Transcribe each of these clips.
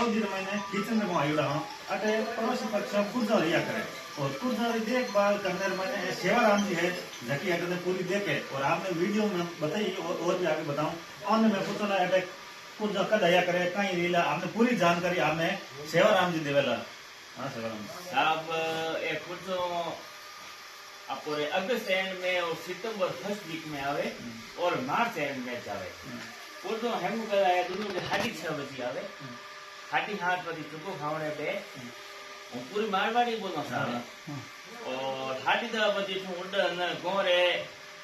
Saudi मैंने kitchen में आयुड़ा हूँ अटे पड़ोसी पक्ष कुर्जा लिया करे और कुर्जा की देखभाल करने मैंने सेवाराम जी है जबकि अटे पूरी देखे और आपने वीडियो में बताई और भी आगे बताऊं और मैं पूछा अटे कुर्जा कद आया करे कहीं रीला आपने पूरी जानकारी आपने सेवाराम जी देवेला। हाँ सेवाराम आप एक कुर्जो आपरे अगस्त एंड में और सितंबर फर्स्ट वीक में आवे और मार्च एंड में जावे कुर्जो हेमू करा है दोनों के 6:30 बजे आवे 7:30 बजे चुको खावणे पे હું પૂરી મારવાડી બોલો સાહેબ और 10:30 बजे થી ઓર્ડર ને ગોરે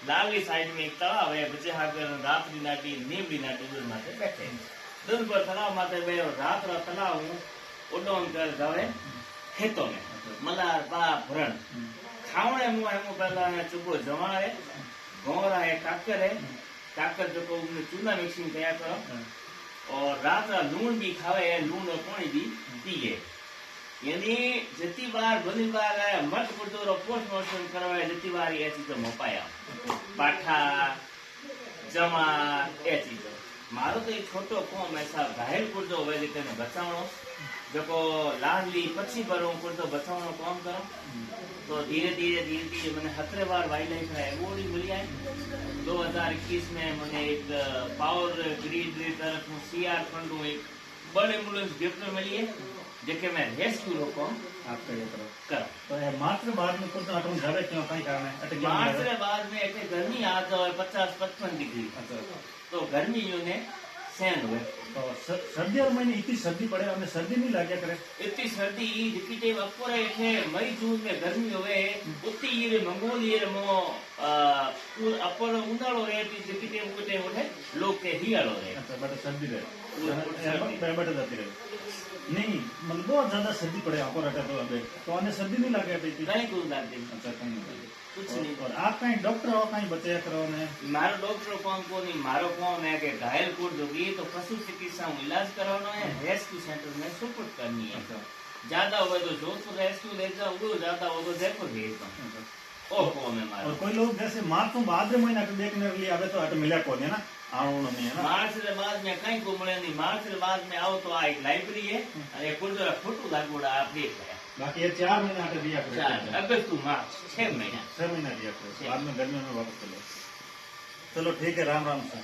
लाली साइड में एक तालाब है बच्चे हाकर रात्रि नाटी नीमड़ी नाटी दूर माथे बैठे दिन पर तालाब माथे बे रात रा तालाब उडोन कर जावे खेतों में मलार पा भरण खावणे मु एमो पहला चुको जमाड़े गोरा है काकर जो को चूना मिक्सिंग तैयार करो और रात रा लूण भी खावे लूण और पानी भी पिए यानी जती बार बनी बार मत कुर्दो पोस्टमार्टम करवाए जती बार ये चीज मोपाया पाठा जमा ए चीज मारो तो एक छोटो कोम ऐसा घायल कुर्दो होवे जे तेने बचावणो जको लाडली पछी भरो कुर्दो बचावणो काम करो तो धीरे धीरे मैंने 17 बार वाइल्ड लाइफ का अवार्ड मिली है 2021 में मैंने एक पावर ग्रिड तरफ सीआर फंड एक बड़े एम्बुलेंस गिफ्ट मिली है जेके मैं रेस्क्यू रोको आप कर तो मात्र बाद में कुछ अटन जावे क्यों कहीं कारण है अटक मात्र बाद में एटे गर्मी आ जाए 50-55 डिग्री तो गर्मी ने सहन हुए तो सर्दी और महीने इतनी सर्दी पड़े हमें सर्दी नहीं लगे करे इतनी सर्दी जितनी टाइम अपोरे है मई जून में गर्मी होवे उतनी ये मंगोलियर मो अपर उनाळो रे जितनी टाइम को टाइम उठे लोग के हियाळो रे अच्छा बट सर्दी रे बट जाती रहे नहीं मतलब बहुत ज्यादा सर्दी पड़े अपर अटे तो अबे तो हमें सर्दी नहीं लगे अभी नहीं कुछ लगती अच्छा कहीं नहीं कुछ नहीं और आप कहीं डॉक्टर हो कहीं बचे करो ने मारो डॉक्टर कौन को नहीं मारो कौन है कि घायल को जोगी तो पशु चिकित्सा में इलाज कराना है रेस्क्यू सेंटर में सपोर्ट करनी है ज्यादा हो तो जोधपुर रेस्क्यू ले जाओ वो ज्यादा हो तो जयपुर भेज दो ओ कौन है मारो और कोई लोग जैसे मार्च में बाद में महीना देखने के लिए आवे तो अट मिला कौन है ना आवणो नहीं है ना मार्च के बाद में कहीं को मिले नहीं मार्च के बाद में आओ तो आ एक लाइब्रेरी है अरे कुल जो फोटो लागोड़ा आप देख रहे हैं बाकी ये 4 महीना अट दिया करे अगस्त टू मार्च 6 महीना 6 महीना दिया करे बाद में गर्मियों में वापस चलो चलो ठीक है राम राम सर।